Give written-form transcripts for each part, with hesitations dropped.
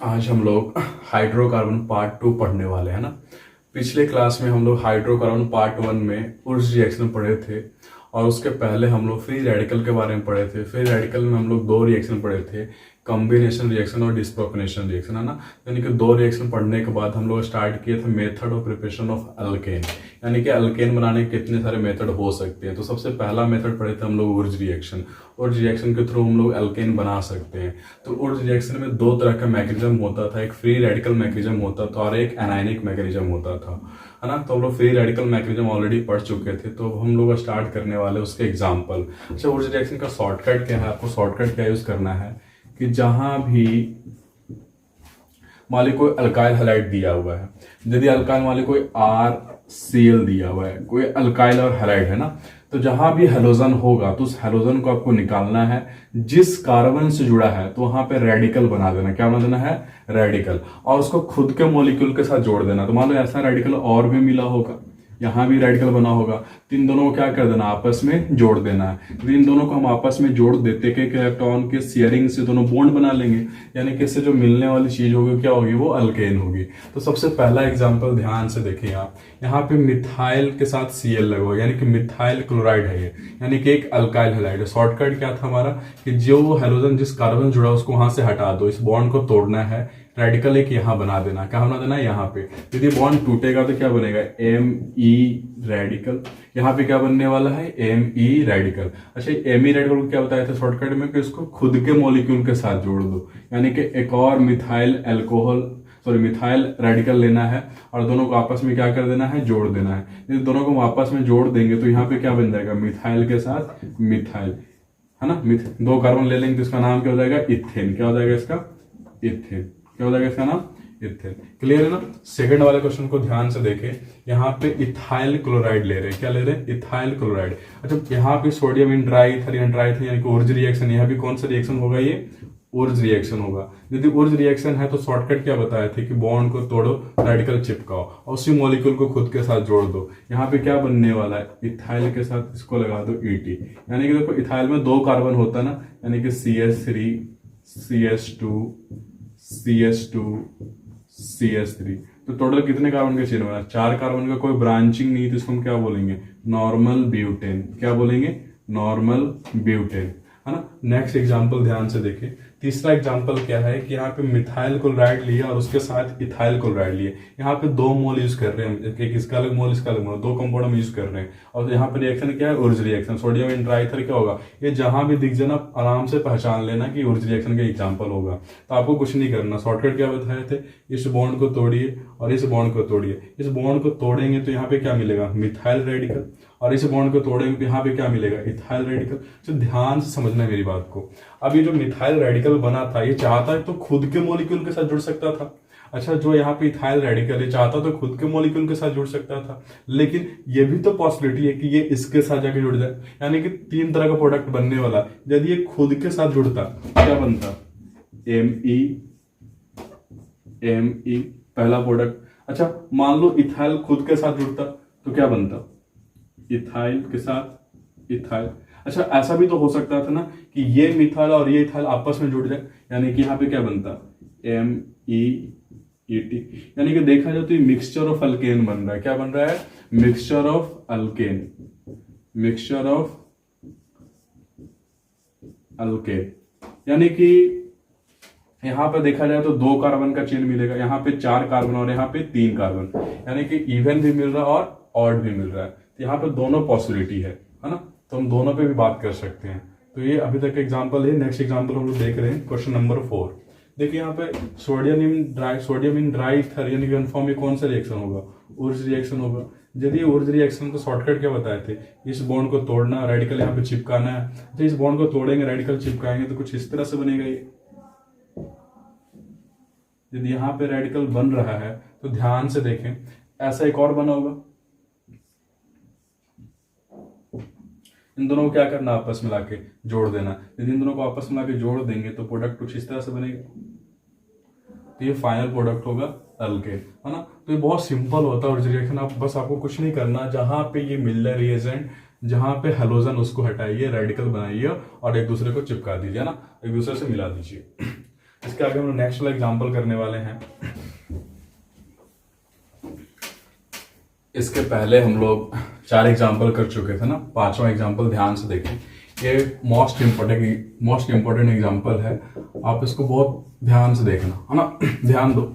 आज हम लोग हाइड्रोकार्बन पार्ट 2 पढ़ने वाले हैं ना। पिछले क्लास में हम लोग हाइड्रोकार्बन पार्ट 1 में उर्ज रिएक्शन पढ़े थे और उसके पहले हम लोग फ्री रेडिकल के बारे में पढ़े थे। फ्री रेडिकल में हम लोग दो रिएक्शन पढ़े थे, कॉम्बिनेशन रिएक्शन और डिस्प्रोपोनेशन रिएक्शन, है ना। यानी कि दो रिएक्शन पढ़ने के बाद हम लोग स्टार्ट किए थे method of preparation of alkane, यानी कि अल्केन बनाने के कितने सारे मेथड हो सकते हैं। तो सबसे पहला मेथड पढ़े थे हम लोग उर्ज रिएक्शन। उर्ज रिएक्शन के थ्रू हम लोग अल्केन बना सकते हैं। तो उर्ज रिएक्शन में दो तरह का मैकेनिज्म होता था, एक फ्री रेडिकल मैकेनिज्म होता था और एक एनायनिक मैकेनिज्म होता था, है ना। तो हम लोग फ्री रेडिकल मैकेनिज्म ऑलरेडी पढ़ चुके थे, तो हम लोग स्टार्ट करने वाले उसके एग्जाम्पल। अच्छा, उर्ज रिएक्शन का शॉर्टकट क्या है, आपको शॉर्टकट क्या यूज करना है कि जहां भी मान ली कोई अल्काइल हैलाइड दिया हुआ है, यदि अल्काइल मान ली कोई RCl दिया हुआ है, कोई अल्काइल और हैलाइड है ना, तो जहां भी हेलोजन होगा तो उस हेलोजन को आपको निकालना है जिस कार्बन से जुड़ा है, तो वहां पे रेडिकल बना देना। क्या बना देना है? रेडिकल। और उसको खुद के मॉलिक्यूल के साथ जोड़ देना। तो मान लो ऐसा रेडिकल और भी मिला होगा, यहां भी रेडिकल बना होगा, तो इन दोनों को क्या कर देना, आपस में जोड़ देना है। तो इन दोनों को हम आपस में जोड़ देते कि इलेक्ट्रॉन के शेयरिंग से दोनों बॉन्ड बना लेंगे, यानी कि इससे जो मिलने वाली चीज होगी क्या होगी, वो अल्केन होगी। तो सबसे पहला एग्जांपल ध्यान से देखिए आप, यहाँ पे मिथाइल के साथ Cl लगा हुआ, यानी कि मिथाइल क्लोराइड है ये, यानी कि एक अल्काइल हैलाइड है। शॉर्टकट क्या था हमारा कि जो हेलोजन जिस कार्बन जुड़ा उसको वहां से हटा दो, इस बॉन्ड को तोड़ना है, रेडिकल एक यहां बना देना। क्या बना देना है? यहाँ पे। यदि बॉन्ड टूटेगा तो क्या बनेगा? Me radical. यहाँ पे क्या बनने वाला है? Me radical. अच्छा, Me रेडिकल को क्या बताया था शॉर्टकट में कि इसको खुद के मॉलिक्यूल के साथ जोड़ दो, यानी कि एक और मिथाइल एल्कोहल मिथाइल रेडिकल लेना है और दोनों को आपस में क्या कर देना है? जोड़ देना है। यदि दोनों को आपस में जोड़ देंगे तो यहाँ पे क्या बन जाएगा? मिथाइल के साथ मिथाइल, है ना। दो कार्बन ले लेंगे तो इसका नाम क्या हो जाएगा? इथेन। क्या हो जाएगा इसका? इथेन। क्या हो जाएगा इसका नाम? इथेन। क्लियर है ना। सेकंड वाले क्वेश्चन को ध्यान से देखें, यहाँ पे इथाइल क्लोराइड ले रहे हैं। क्या ले रहे हैं? Ethyl chloride. अच्छा, यहाँ पे सोडियम इन ड्राई ईथर यानी कि उर्ज रिएक्शन, यहाँ भी कौन सा रिएक्शन होगा? ये उर्ज रिएक्शन होगा। यदि उर्ज रिएक्शन है तो शॉर्टकट क्या बताया थे कि बॉन्ड को तोड़ो, रेडिकल चिपकाओ और उसी मॉलिक्यूल को खुद के साथ जोड़ दो। यहाँ पे क्या बनने वाला है? इथाइल के साथ इसको लगा दो ET, यानी कि देखो इथाइल में दो कार्बन होता है ना, यानी कि CH3 CH2 CH2 CH3, तो टोटल कितने कार्बन का चेन बना? 4 कार्बन का। कोई ब्रांचिंग नहीं, तो इसको हम क्या बोलेंगे? Normal butane. क्या बोलेंगे? नॉर्मल ब्यूटेन, है ना। नेक्स्ट एग्जांपल ध्यान से देखें। तीसरा एग्जांपल क्या है कि यहाँ पे मिथाइल क्लोराइड लिया और उसके साथ इथाइल क्लोराइड लिए। यहाँ पे दो मोल यूज कर रहे हैं, एक इसका अलग मोल इसका अलग मोल, दो कंपाउंड हम यूज कर रहे हैं। और यहाँ पे रिएक्शन क्या है? उर्ज रिएक्शन। सोडियम इन ड्राईथर क्या होगा? ये जहां भी दिख जाए ना, आराम से पहचान लेना कि उर्ज रिएक्शन का एग्जाम्पल होगा। तो आपको कुछ नहीं करना, शॉर्टकट क्या बताए थे? इस बॉन्ड को तोड़िए और इस बॉन्ड को तोड़िए। इस बॉन्ड को तोड़ेंगे तो यहाँ पे क्या मिलेगा? Methyl radical. और इस बॉन्ड को तोड़ेंगे तो यहाँ पे क्या मिलेगा? Ethyl radical. तो ध्यान से समझना है मेरी बात को। अब ये जो मिथाइल रेडिकल बना था, ये चाहता है तो खुद के मॉलिक्यूल के साथ जुड़ सकता था। अच्छा, जो यहाँ पे इथाइल रेडिकल है चाहता तो खुद के मॉलिक्यूल के साथ जुड़ सकता था, लेकिन ये भी तो पॉसिबिलिटी है कि ये इसके साथ जाके जुड़ जाए, यानी कि 3 तरह का प्रोडक्ट बनने वाला। यदि ये खुद के साथ जुड़ता क्या बनता? Me पहला प्रोडक्ट। अच्छा, मान लो इथाइल खुद के साथ जुड़ता तो क्या बनता? इथाइल के साथ इथाइल। अच्छा, ऐसा भी तो हो सकता था ना कि ये मिथाइल और ये इथाइल आपस में जुड़ जाए, यानी कि यहाँ पे क्या बनता? MEET। यानी कि देखा जाए तो ये मिक्सचर ऑफ अल्केन बन रहा है। क्या बन रहा है? Mixture of alkane, mixture of alkane. यानी कि यहां पर देखा जाए तो 2 कार्बन का चेन मिलेगा, यहाँ पे 4 कार्बन और यहाँ पे 3 कार्बन, यानी कि इवन भी मिल रहा है और ऑड भी मिल रहा है। तो यहाँ पे दोनों पॉसिबिलिटी है ना। तो हम दोनों पे भी बात कर सकते हैं। तो ये अभी तक एग्जांपल है। नेक्स्ट एग्जांपल हम लोग देख रहे हैं, क्वेश्चन नंबर 4। देखिए यहाँ पे सोडियम इन ड्राई ईथर यानी कन्फर्म, ये कौन सा रिएक्शन होगा? उर्ज रिएक्शन होगा। यदि उर्ज रिएक्शन को शॉर्टकट क्या बताए थे? इस बॉन्ड को तोड़ना, रेडिकल यहाँ पे चिपकाना है। तो इस बॉन्ड को तोड़ेंगे, रेडिकल चिपकाएंगे तो कुछ इस तरह से बनेगा ये। यदि यहाँ पे रेडिकल बन रहा है तो ध्यान से देखें, ऐसा एक और बना होगा। इन दोनों को क्या करना? आपस में लाके जोड़ देना। यदि इन दोनों को आपस में लाके जोड़ देंगे तो प्रोडक्ट कुछ इस तरह से बनेगा। तो ये फाइनल प्रोडक्ट होगा अल्केन, है ना। तो ये बहुत सिंपल होता है उर्ज रिएक्शन। आप बस आपको कुछ नहीं करना, जहां पे ये मिल रहा है रिएजेंट, जहां पे हेलोजन उसको हटाइए, रेडिकल बनाइए और एक दूसरे को चिपका दीजिए ना, एक दूसरे से मिला दीजिए। इसके आगे हम लोग नेक्स्ट वाला एग्जाम्पल करने वाले हैं। इसके पहले हम लोग 4 एग्जाम्पल कर चुके थे ना, 5वां एग्जाम्पल ध्यान से देखें। ये मोस्ट इंपॉर्टेंट एग्जाम्पल है, आप इसको बहुत ध्यान से देखना है ना। ध्यान दो,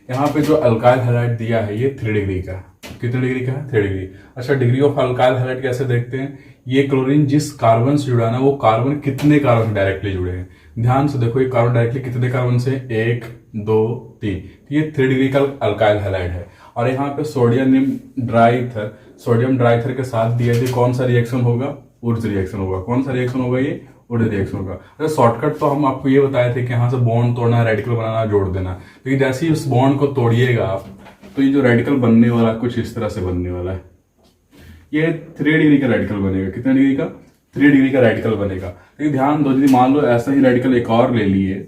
यहाँ पे जो अल्काइल हैलाइड दिया है ये 3 डिग्री का है। कितने डिग्री का है? 3 डिग्री। अच्छा, डिग्री ऑफ अल्काइल हैलाइड कैसे देखते हैं? ये क्लोरीन जिस कार्बन से जुड़ा है ना, वो कार्बन कितने कार्बन से डायरेक्टली जुड़े हैं। ध्यान से देखो, ये कार्बन डायरेक्टली कितने कार्बन से? 1 2 3। ये 3 डिग्री का अल्काइल हैलाइड है। और यहाँ पे सोडियम ड्राइथर के साथ दिए थे, कौन सा रिएक्शन होगा? उर्ज रिएक्शन होगा। कौन सा रिएक्शन होगा? ये उर्ज रिएक्शन होगा। अरे शॉर्टकट तो हम आपको ये बताए थे कि यहाँ से बॉन्ड तोड़ना, रेडिकल बनाना, जोड़ देना। लेकिन जैसे ही उस बॉन्ड को तोड़िएगा आप, तो ये जो रेडिकल बनने वाला है कुछ इस तरह से बनने वाला है। ये 3 डिग्री का रेडिकल बनेगा। कितने डिग्री का? 3 डिग्री का रेडिकल बनेगा। लेकिन ध्यान दो, यदि मान लो ऐसा ही रेडिकल एक और ले लिए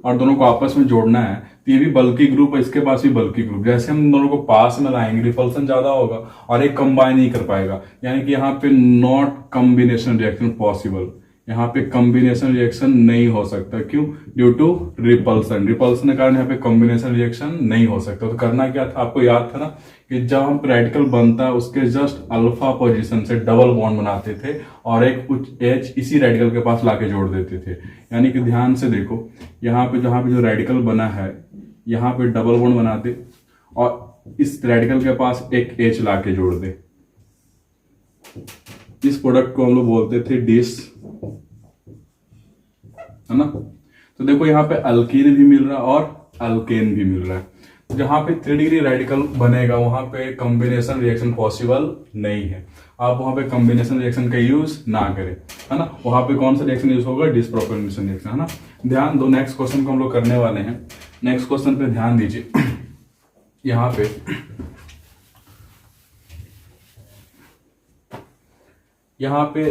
और दोनों को आपस में जोड़ना है, तो ये भी बल्कि ग्रुप है, इसके पास भी बल्कि ग्रुप। जैसे हम दोनों को पास में लाएंगे, रिपल्सन ज्यादा होगा और एक कंबाइन नहीं कर पाएगा, यानी कि यहाँ पे नॉट कॉम्बिनेशन रिएक्शन पॉसिबल। यहाँ पे कॉम्बिनेशन रिएक्शन नहीं हो सकता। क्यों? ड्यू टू रिपल्सन के कारण यहाँ पे कॉम्बिनेशन रिएक्शन नहीं हो सकता। तो करना क्या था? आपको याद था ना कि जब हम रेडिकल बनता है उसके जस्ट अल्फा पोजीशन से डबल बॉन्ड बनाते थे और एक उच्च एच इसी रेडिकल के पास लाके जोड़ देते थे। यानी कि ध्यान से देखो, यहाँ पे जहां पे जो रेडिकल बना है, यहाँ पे डबल बॉन्ड बनाते और इस रेडिकल के पास एक एच लाके जोड़ दे। इस प्रोडक्ट को हम लोग बोलते थे डिस, है ना। तो देखो यहाँ पे अल्कीन भी मिल रहा है और अल्केन भी मिल रहा है। तो जहां पे 3 डिग्री रेडिकल बनेगा वहां पे कॉम्बिनेशन रिएक्शन पॉसिबल नहीं है। आप वहां पे कॉम्बिनेशन रिएक्शन का यूज ना करें, है ना। वहां पे कौन सा रिएक्शन यूज होगा? डिसप्रोपोर्शनेशन रिएक्शन, है ना। ध्यान दो, नेक्स्ट क्वेश्चन को हम लोग करने वाले हैं। नेक्स्ट क्वेश्चन पे ध्यान दीजिए। यहाँ पे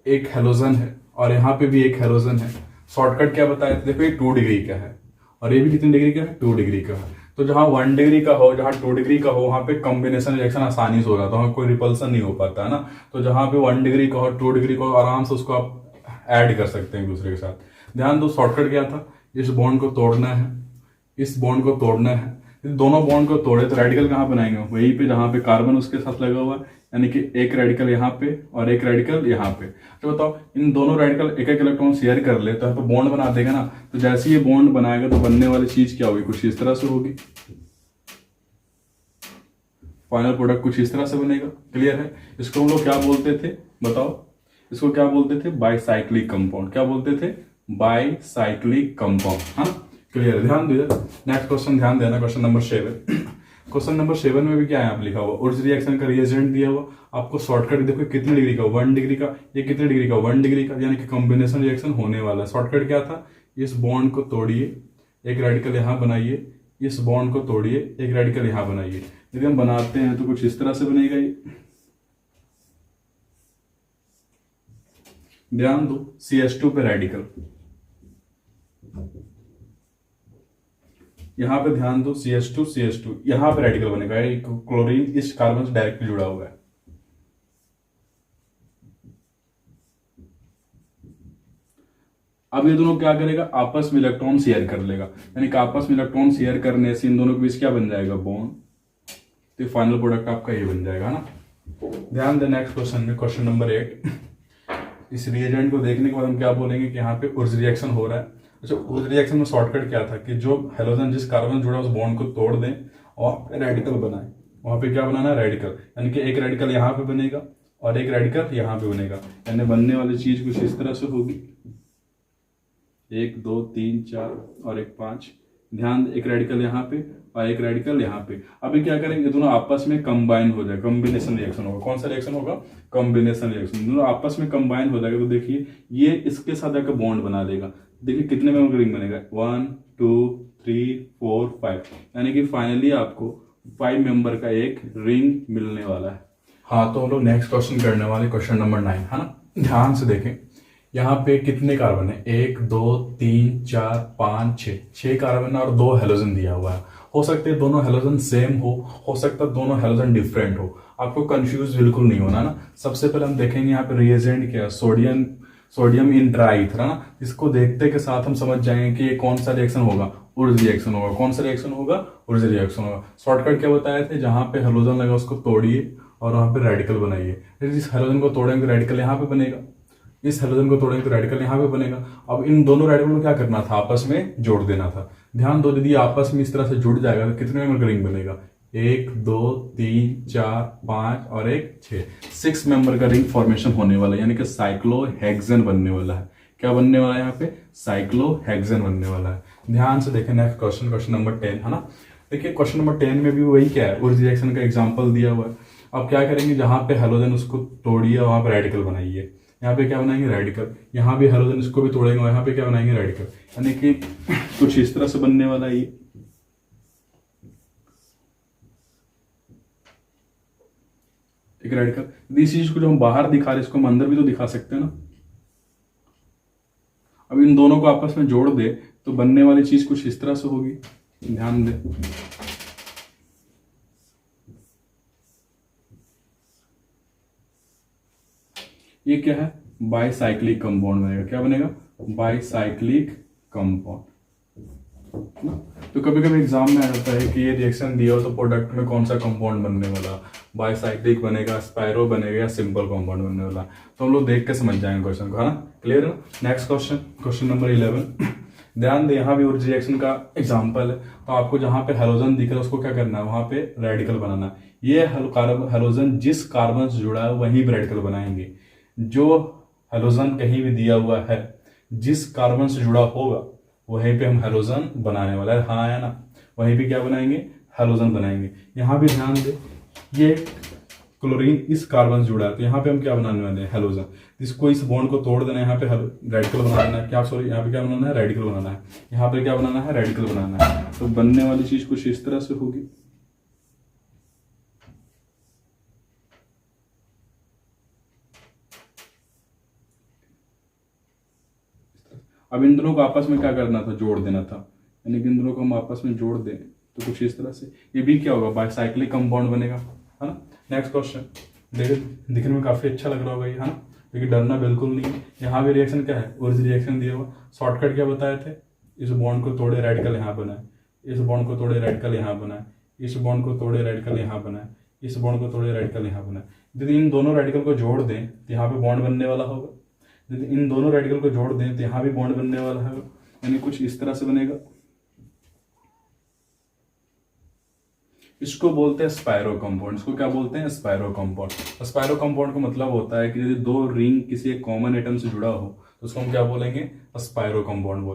एक हेलोजन है और यहाँ पे भी एक हेलोजन है। शॉर्टकट क्या बताया था? देखो, ये 2 डिग्री का है और ये भी कितने डिग्री का है? 2 डिग्री का है। तो जहां 1 डिग्री का हो, जहां 2 डिग्री का हो, वहां पे कॉम्बिनेशन रिएक्शन आसानी से होगा, तो वहां कोई रिपल्सन नहीं हो पाता, है ना। तो जहां पे 1 डिग्री का हो, 2 डिग्री का हो, आराम से उसको आप ऐड कर सकते हैं एक दूसरे के साथ। ध्यान दो, शॉर्टकट क्या था? इस बॉन्ड को तोड़ना है, इस बॉन्ड को तोड़ना है। दोनों बॉन्ड को तोड़े तो रेडिकल कहां बनाएंगे? वहीं पे जहां पे कार्बन उसके साथ लगा हुआ है, यानी कि एक रेडिकल यहाँ पे और एक रेडिकल यहाँ पे। तो बताओ, इन दोनों रेडिकल एक एक इलेक्ट्रॉन शेयर कर ले तो यहाँ पे बॉन्ड बना देगा ना। तो जैसे ये बॉन्ड बनाएगा तो बनने वाली चीज क्या होगी? कुछ इस तरह से होगी। फाइनल प्रोडक्ट कुछ इस तरह से बनेगा। क्लियर है? इसको हम लोग क्या बोलते थे? बताओ, इसको क्या बोलते थे? Bicyclic compound. क्या बोलते थे? बाईसाइक्लिक कंपाउंड, है ना। क्लियर? ध्यान दीजिए, नेक्स्ट क्वेश्चन ध्यान देना, क्वेश्चन नंबर 7। क्वेश्चन नंबर 7 में भी क्या है? आप लिखा हुआ उर्ज रिएक्शन का रिएजेंट दिया हुआ। आपको शॉर्टकट देखो, कितने डिग्री का? 1 डिग्री का। ये कितने डिग्री का? 1 डिग्री का, यानी कि कॉम्बिनेशन रिएक्शन होने वाला है। शॉर्टकट क्या था? इस बॉन्ड को तोड़िए, एक रेडिकल यहां बनाइए, इस बॉन्ड को तोड़िए, एक रेडिकल यहां बनाइए। यदि हम बनाते हैं तो कुछ इस तरह से बनेगा ये। ध्यान दो, CH2 पे रेडिकल, यहां पे ध्यान दो, CH2 यहां पे रेडिकल बनेगा। क्लोरीन इस कार्बन से डायरेक्टली जुड़ा हुआ है। अब ये दोनों क्या करेगा? आपस में इलेक्ट्रॉन शेयर कर लेगा, यानी कि आपस में इलेक्ट्रॉन शेयर करने से इन दोनों के बीच क्या बन जाएगा? बॉन्ड। तो फाइनल प्रोडक्ट आपका ये बन जाएगा ना। ध्यान दें, नेक्स्ट क्वेश्चन में, क्वेश्चन नंबर 8। इस रिएजेंट को देखने के बाद हम क्या बोलेंगे कि यहाँ पे उर्ज रिएक्शन हो रहा है। अच्छा, उस रिएक्शन में शॉर्टकट क्या था कि जो हेलोजन जिस कार्बन जुड़ा उस बॉन्ड को तोड़ दें और रेडिकल बनाए। वहां पे क्या बनाना? रेडिकल, यानी कि एक रेडिकल यहाँ पे बनेगा और एक रेडिकल यहाँ पे बनेगा, यानी बनने वाली चीज कुछ इस तरह से होगी। 1 2 3 4 और एक 5। ध्यान, एक रेडिकल यहाँ पे और एक रेडिकल यहाँ पे। अभी क्या करेंगे? दोनों आपस में कंबाइन हो जाए, कॉम्बिनेशन रिएक्शन होगा। कौन सा रिएक्शन होगा? Combination reaction. दोनों आपस में कंबाइन हो जाएगा। तो देखिए, ये इसके साथ जाकर बॉन्ड बना देगा। देखिए कितने मेंबर का रिंग बनेगा? 1 2 3 4 5, यानी कि फाइनली आपको 5 मेंबर का एक रिंग मिलने वाला है। हाँ, तो हम लोग नेक्स्ट क्वेश्चन करने वाले, क्वेश्चन नंबर 9, है ना। ध्यान से देखें, यहाँ पे कितने कार्बन है? 1 2 3 4 5 6 कार्बन और 2 हेलोजन दिया हुआ है। हो सकते हैं दोनों हेलोजन सेम हो सकता है दोनों हेलोजन डिफरेंट हो। आपको कंफ्यूज बिल्कुल नहीं होना ना। सबसे पहले हम देखेंगे यहाँ पे रिएजेंट क्या है। सोडियम इन ट्राईथर है ना। इसको देखते के साथ हम समझ जाएंगे कि ये कौन सा रिएक्शन होगा, उर्ज रिएक्शन होगा। कौन सा रिएक्शन होगा, उर्ज रिएक्शन होगा। शॉर्टकट क्या बताए थे, जहां पे हेलोजन लगा उसको तोड़िए और वहां पे रेडिकल बनाइए। इस हेलोजन को तोड़ेंगे तो रेडिकल यहाँ पे बनेगा, इस हेलोजन को तोड़ेंगे तो रेडिकल यहाँ पे बनेगा। अब इन दोनों रेडिकल को क्या करना था, आपस में जोड़ देना था। ध्यान दो, यदि आपस में इस तरह से जुड़ जाएगा तो कितने मेंबर का रिंग बनेगा, 1 2 3 4 5 और 1 6, 6 मेंबर का रिंग फॉर्मेशन होने वाला है, यानी कि साइक्लोहेक्सेन बनने वाला है। क्या बनने वाला है यहाँ पे, साइक्लोहेक्सेन बनने वाला है। ध्यान से देखें नेक्स्ट क्वेश्चन, क्वेश्चन नंबर 10 है ना। देखिए क्वेश्चन नंबर 10 में भी वही क्या है, उर्ज रिएक्शन का एग्जांपल दिया हुआ है। अब क्या करेंगे, जहां पे हेलोजन उसको तोड़िए वहां पे रेडिकल बनाइए। यहाँ पे क्या बनाएंगे, रेडिकल। यहाँ भी हेलोजन इसको भी तोड़ेंगे, यहाँ पे क्या बनाएंगे, रेडिकल। यानी कि कुछ इस तरह से बनने वाला है ये। एक रेडिकल। इस चीज को जो हम बाहर दिखा रहे इसको हम अंदर भी तो दिखा सकते हैं ना। अब इन दोनों को आपस में जोड़ दे तो बनने वाली चीज कुछ इस तरह से होगी। ध्यान दे, ये क्या है, बाईसाइक्लिक कंपाउंड बनेगा। क्या बनेगा, बाईसाइक्लिक कंपाउंड। तो कभी कभी एग्जाम में आ जाता है कि ये रिएक्शन दिया हो तो प्रोडक्ट में कौन सा कंपाउंड बनने वाला, बाईसाइक्लिक बनेगा, स्पाइरो बनेगा या सिंपल कंपाउंड बनने वाला। तो हम लोग देख के समझ जाएंगे क्वेश्चन को, है ना। क्लियर है। Next question, question number 11। ध्यान दे, यहाँ भी उर्ज रिएक्शन का एग्जाम्पल है। तो आपको जहां पे हेलोजन दिख रहा है उसको क्या करना है, वहां पे रेडिकल बनाना है। ये हेलोजन जिस कार्बन से जुड़ा है वहीं पे रेडिकल बनाएंगे। जो हेलोजन कहीं भी दिया हुआ है जिस कार्बन से जुड़ा होगा वहीं पे हम हेलोजन बनाने वाला है, हाँ है ना। वहीं पे क्या बनाएंगे, हेलोजन बनाएंगे। यहां भी ध्यान दे, ये क्लोरीन इस कार्बन से जुड़ा है तो यहाँ पे हम क्या बनाने वाले हैं, हेलोजन। इसको इस बॉन्ड को तोड़ देना है, यहाँ पे रेडिकल बनाना है। क्या सॉरी, यहाँ पे क्या बनाना है, रेडिकल बनाना है। यहाँ पे क्या बनाना है, रेडिकल बनाना है। तो बनने वाली चीज कुछ इस तरह से होगी। अब इन दोनों को आपस में क्या करना था, जोड़ देना था। यानी कि इन दोनों को हम आपस में जोड़ दें तो कुछ इस तरह से ये भी क्या होगा, बाईसाइक्लिक कंपाउंड बनेगा, है ना। नेक्स्ट क्वेश्चन, देखिए दिखने में काफी अच्छा लग रहा होगा ये, है ना। लेकिन डरना बिल्कुल नहीं है। यहाँ भी रिएक्शन क्या है, उर्ज रिएक्शन दिया हुआ। शॉर्टकट क्या बताए थे, इस बॉन्ड को तोड़े रेडिकल यहाँ बनाए, इस बॉन्ड को तोड़े रेडिकल यहाँ बनाए, इस बॉन्ड को तोड़े रेडिकल यहाँ बनाए, इस बॉन्ड को तोड़े रेडिकल यहाँ बनाए। यदि इन दोनों रेडिकल को जोड़ दें तो यहाँ पे बॉन्ड बनने वाला होगा। यदि इन दोनों रेडिकल को जोड़ दें तो यहां भी बॉन्ड बनने वाला है, यानी कुछ इस तरह से बनेगा। इसको बोलते हैं स्पाइरो कंपाउंड। इसको क्या बोलते हैं, स्पाइरो कंपाउंड। स्पाइरो कंपाउंड का मतलब होता है कि यदि दो रिंग किसी एक कॉमन एटम से जुड़ा हो तो उसको हम क्या बोलेंगे, स्पाइरो कंपाउंड बोलेंगे।